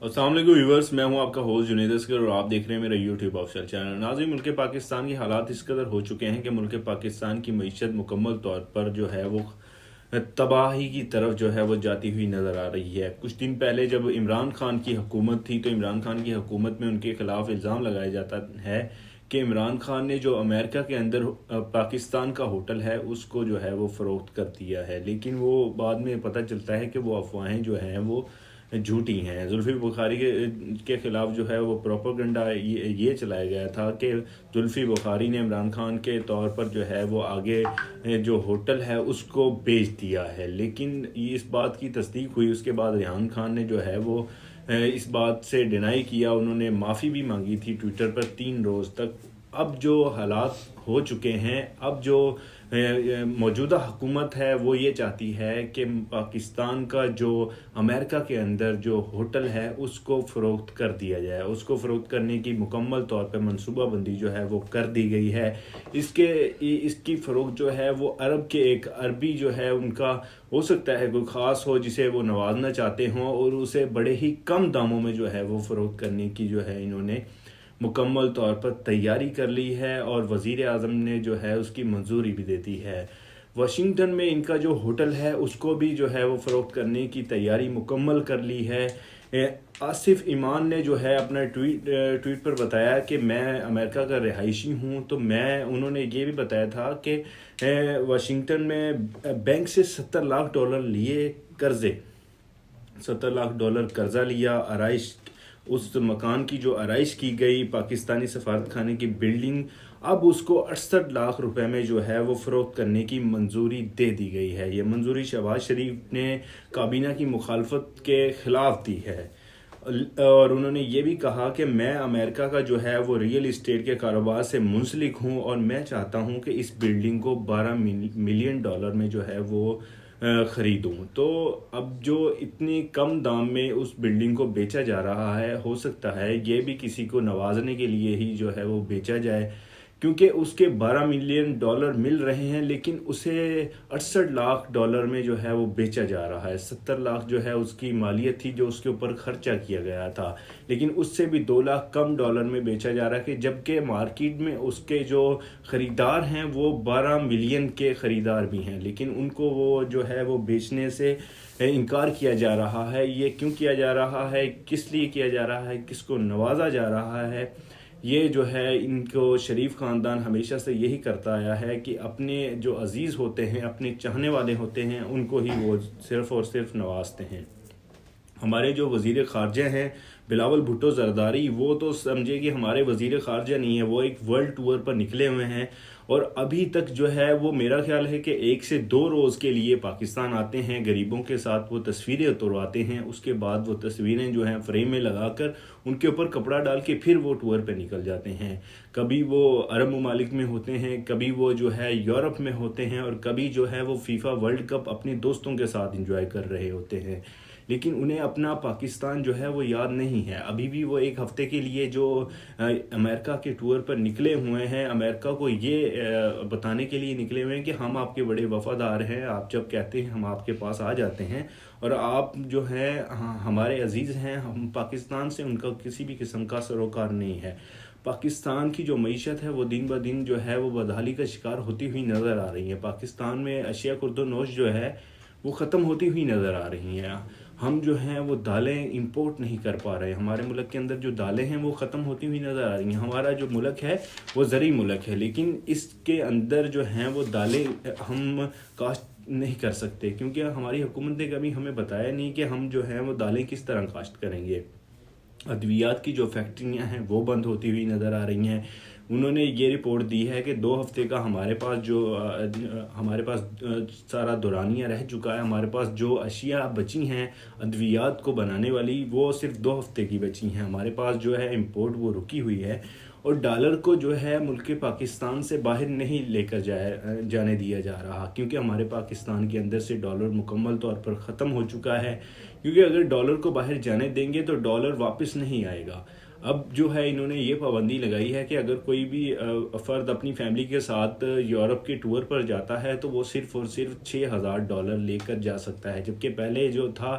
अस्सलाम वालेकुम व्यूअर्स, मैं हूं आपका होस्ट जुनेद अस्कर और आप देख रहे हैं मेरा यूट्यूब ऑफिशियल चैनल। नाज़रीन, मुल्क पाकिस्तान के हालात इस कदर हो चुके हैं कि मुल्क पाकिस्तान की मईशत मुकम्मल तौर पर जो है वो तबाही की तरफ जो है वो जाती हुई नज़र आ रही है। कुछ दिन पहले जब इमरान खान की हुकूमत थी तो इमरान खान की हुकूमत में उनके खिलाफ इल्ज़ाम लगाया जाता है कि इमरान खान ने जो अमेरिका के अंदर पाकिस्तान का होटल है उसको जो है वो फ़रोख्त कर दिया है, लेकिन वो बाद में पता चलता है कि वो अफवाहें जो हैं वो झूठी हैं। जुल्फ़ी बुखारी के ख़िलाफ़ जो है वो प्रोपेगेंडा ये चलाया गया था कि जुल्फ़ी बुखारी ने इमरान खान के तौर पर जो है वो आगे जो होटल है उसको बेच दिया है, लेकिन इस बात की तस्दीक हुई उसके बाद रेहान खान ने जो है वो इस बात से डिनाई किया। उन्होंने माफ़ी भी मांगी थी ट्विटर पर 3 रोज़ तक। अब जो हालात हो चुके हैं, अब जो मौजूदा हुकूमत है वो ये चाहती है कि पाकिस्तान का जो अमेरिका के अंदर जो होटल है उसको फ़रोख्त कर दिया जाए। उसको फ़रोख्त करने की मुकम्मल तौर पर मनसूबाबंदी जो है वो कर दी गई है। इसकी फ़रोख्त जो है वो अरब के एक अरबी जो है उनका हो सकता है कोई ख़ास हो जिसे वो नवाजना चाहते हों, और उसे बड़े ही कम दामों में जो है वो फ़रोख्त करने की जो है इन्होंने मुकम्मल तौर पर तैयारी कर ली है और वज़ीर आज़म ने जो है उसकी मंजूरी भी दे दी है। वाशिंगटन में इनका जो होटल है उसको भी जो है वो फ़रोख्त करने की तैयारी मुकम्मल कर ली है। आसिफ ईमान ने जो है अपना ट्वीट पर बताया कि मैं अमेरिका का रिहायशी हूँ, तो उन्होंने ये भी बताया था कि वाशिंगटन में बैंक से $70 लाख लिए कर्ज़े, $70 लाख कर्जा लिया। आरइश उस मकान की जो आरइश की गई पाकिस्तानी सफारत खाने की बिल्डिंग, अब उसको 68 लाख रुपए में जो है वो फ़रोख्त करने की मंजूरी दे दी गई है। ये मंजूरी शहबाज शरीफ ने काबीना की मुखालफत के ख़िलाफ़ दी है और उन्होंने ये भी कहा कि मैं अमेरिका का जो है वो रियल इस्टेट के कारोबार से मुंसलिक हूँ और मैं चाहता हूँ कि इस बिल्डिंग को $12 मिलियन में जो है वो ख़रीदूँ। तो अब जो इतनी कम दाम में उस बिल्डिंग को बेचा जा रहा है, हो सकता है ये भी किसी को नवाजने के लिए ही जो है वो बेचा जाए, क्योंकि उसके $12 मिलियन मिल रहे हैं लेकिन उसे $68 लाख में जो है वो बेचा जा रहा है। 70 लाख जो है उसकी मालियत थी जो उसके ऊपर खर्चा किया गया था, लेकिन उससे भी 2 लाख कम डॉलर में बेचा जा रहा है, कि जबकि मार्केट में उसके जो ख़रीदार हैं वो 12 मिलियन के ख़रीदार भी हैं, लेकिन उनको वो जो है वो बेचने से इनकार किया जा रहा है। ये क्यों किया जा रहा है, किस लिए किया जा रहा है, किसको नवाजा जा रहा है? ये जो है इनको शरीफ ख़ानदान हमेशा से यही करता आया है कि अपने जो अजीज़ होते हैं, अपने चाहने वाले होते हैं, उनको ही वो सिर्फ़ और सिर्फ नवाजते हैं। हमारे जो वज़ीर ख़ारजा हैं बिलावल भुट्टो ज़रदारी, वो तो समझे कि हमारे वज़ीर ख़ारजा नहीं है, वो एक वर्ल्ड टूर पर निकले हुए हैं और अभी तक जो है वो मेरा ख्याल है कि 1 से 2 रोज़ के लिए पाकिस्तान आते हैं, गरीबों के साथ वो तस्वीरें उतरवाते हैं, उसके बाद वो तस्वीरें जो हैं फ्रेम में लगाकर उनके ऊपर कपड़ा डाल के फिर वो टूर पर निकल जाते हैं। कभी वो अरब ममालिक में होते हैं, कभी वो जो है यूरोप में होते हैं और कभी जो है वो फीफा वर्ल्ड कप अपने दोस्तों के साथ इंजॉय कर रहे होते हैं, लेकिन उन्हें अपना पाकिस्तान जो है वो याद नहीं है। अभी भी वो एक हफ़्ते के लिए जो अमेरिका के टूर पर निकले हुए हैं, अमेरिका को ये बताने के लिए निकले हुए हैं कि हम आपके बड़े वफ़ादार हैं, आप जब कहते हैं हम आपके पास आ जाते हैं और आप जो हैं हमारे अजीज़ हैं। हम पाकिस्तान से उनका किसी भी किस्म का सरोकार नहीं है। पाकिस्तान की जो मईशत है वो दिन ब दिन जो है वो बदहाली का शिकार होती हुई नज़र आ रही है। पाकिस्तान में अशिया खुर्दोनोश जो है वो ख़त्म होती हुई नज़र आ रही हैं। हम जो हैं वो दालें इंपोर्ट नहीं कर पा रहे, हमारे मुल्क के अंदर जो दालें हैं वो ख़त्म होती हुई नज़र आ रही हैं। हमारा जो मुल्क है वो ज़री मुल्क है, लेकिन इसके अंदर जो हैं वो दालें हम काश्त नहीं कर सकते, क्योंकि हमारी हुकूमत ने कभी हमें बताया नहीं कि हम जो हैं वो दालें किस तरह काश्त करेंगे। अद्वियात की जो फैक्ट्रियां हैं वो बंद होती हुई नज़र आ रही हैं। उन्होंने ये रिपोर्ट दी है कि 2 हफ्ते का हमारे पास सारा दौरानिया रह चुका है। हमारे पास जो अशिया बची हैं अद्वियात को बनाने वाली, वो सिर्फ 2 हफ्ते की बची हैं। हमारे पास जो है इंपोर्ट वो रुकी हुई है और डॉलर को जो है मुल्क पाकिस्तान से बाहर नहीं लेकर जाने दिया जा रहा, क्योंकि हमारे पाकिस्तान के अंदर से डॉलर मुकम्मल तौर पर ख़त्म हो चुका है। क्योंकि अगर डॉलर को बाहर जाने देंगे तो डॉलर वापस नहीं आएगा। अब जो है इन्होंने ये पाबंदी लगाई है कि अगर कोई भी फ़र्द अपनी फैमिली के साथ यूरोप के टूर पर जाता है तो वो सिर्फ़ और सिर्फ $6,000 लेकर जा सकता है, जबकि पहले जो था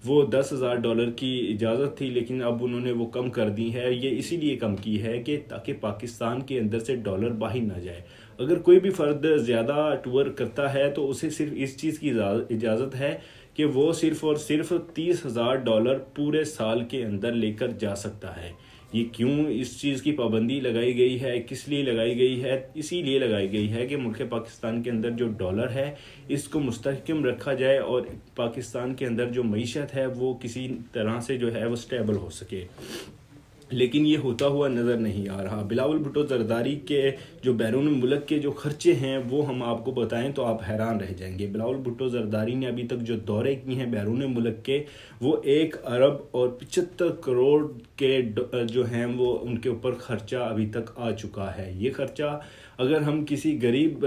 वो $10,000 की इजाज़त थी, लेकिन अब उन्होंने वो कम कर दी है। ये इसीलिए कम की है कि ताकि पाकिस्तान के अंदर से डॉलर बाहर ना जाए। अगर कोई भी फ़र्द ज़्यादा टूर करता है तो उसे सिर्फ इस चीज़ की इजाज़त है कि वो सिर्फ और सिर्फ $30,000 पूरे साल के अंदर लेकर जा सकता है। ये क्यों इस चीज़ की पाबंदी लगाई गई है, किस लिए लगाई गई है? इसीलिए लगाई गई है कि मुल्क पाकिस्तान के अंदर जो डॉलर है इसको मुस्तहकम रखा जाए और पाकिस्तान के अंदर जो मईशत है वो किसी तरह से जो है वो स्टेबल हो सके। लेकिन ये होता हुआ नज़र नहीं आ रहा। बिलावल भुट्टो ज़रदारी के जो बैरून मुल्क के जो खर्चे हैं वो हम आपको बताएं तो आप हैरान रह जाएंगे। बिलावल भुट्टो ज़रदारी ने अभी तक जो दौरे किए हैं बैरून मुल्क के, वो 1 अरब और 75 करोड़ के जो हैं वो उनके ऊपर ख़र्चा अभी तक आ चुका है। ये ख़र्चा अगर हम किसी गरीब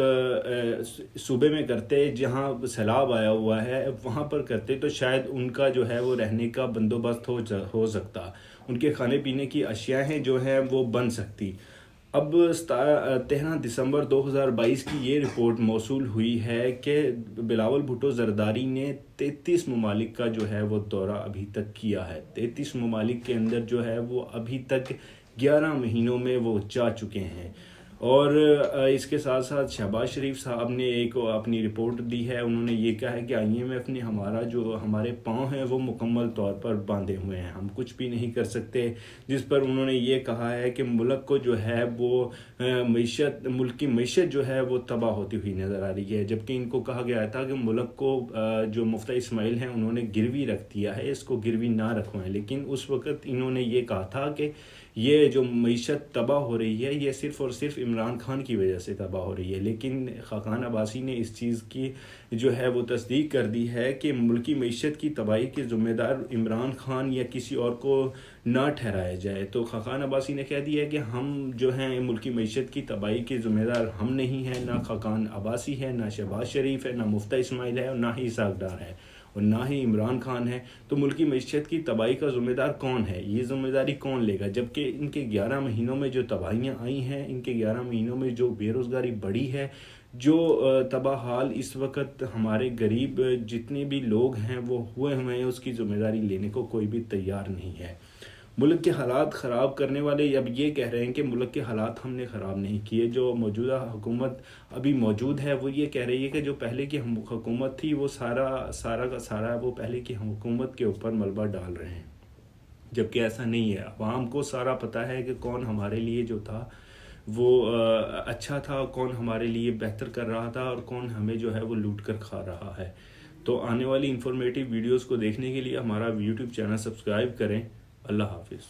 सूबे में करते जहाँ सैलाब आया हुआ है वहाँ पर करते तो शायद उनका जो है वो रहने का बंदोबस्त हो सकता, उनके खाने पीने की अशिया हैं जो हैं वो बन सकती। अब 13 दिसंबर 2022 की ये रिपोर्ट मौसूल हुई है कि बिलावल भुट्टो ज़रदारी ने 33 ममालिक का जो है वो दौरा अभी तक किया है। 33 ममालिक के अंदर जो है वो अभी तक 11 महीनों में वो जा चुके हैं। और इसके साथ साथ शहबाज शरीफ साहब ने एक अपनी रिपोर्ट दी है। उन्होंने ये कहा है कि IMF ने हमारे पाँव हैं वो मुकम्मल तौर पर बांधे हुए हैं, हम कुछ भी नहीं कर सकते। जिस पर उन्होंने ये कहा है कि मुल्क को जो है वो मुल्क की मईशत जो है वो तबाह होती हुई नज़र आ रही है। जबकि इनको कहा गया था कि मुल्क को जो मुफ्ती इस्माइल हैं उन्होंने गिरवी रख दिया है, इसको गिरवी ना रखवाएं। लेकिन उस वक़्त इन्होंने ये कहा था कि ये जो मईशत तबाह हो रही है ये सिर्फ़ और सिर्फ इमरान खान की वजह से तबाह हो रही है। लेकिन खाकान अब्बासी ने इस चीज़ की जो है वो तस्दीक कर दी है कि मुल्की मईशत की तबाही के ज़िम्मेदार इमरान खान या किसी और को ना ठहराया जाए। तो खाकान अब्बासी ने कह दिया है कि हम जो हैं मुल्की मईशत की तबाही के ज़िम्मेदार हम नहीं हैं, ना खाकान अब्बासी है, ना शहबाज शरीफ है, ना मुफ्ती इस्माइल है और ना ही इसाक डार है और ना ही इमरान खान है। तो मुल्की मईशत की तबाही का ज़िम्मेदार कौन है, ये ज़िम्मेदारी कौन लेगा? जबकि इनके 11 महीनों में जो तबाहियाँ आई हैं, इनके 11 महीनों में जो बेरोज़गारी बढ़ी है, जो तबाह हाल इस वक्त हमारे गरीब जितने भी लोग हैं वो हुए हैं, उसकी ज़िम्मेदारी लेने को कोई भी तैयार नहीं है। मुल्क के हालात ख़राब करने वाले अब ये कह रहे हैं कि मुल्क के हालात हमने ख़राब नहीं किए। जो मौजूदा हुकूमत अभी मौजूद है वो ये कह रही है कि जो पहले की हुकूमत थी वो सारा का सारा वो पहले की हुकूमत के ऊपर मलबा डाल रहे हैं। जबकि ऐसा नहीं है। आवाम को सारा पता है कि कौन हमारे लिए जो था वो अच्छा था, कौन हमारे लिए बेहतर कर रहा था और कौन हमें जो है वो लूट कर खा रहा है। तो आने वाली इंफॉर्मेटिव वीडियोस को देखने के लिए हमारा यूट्यूब चैनल सब्सक्राइब करें। अल्लाह हाफिज़।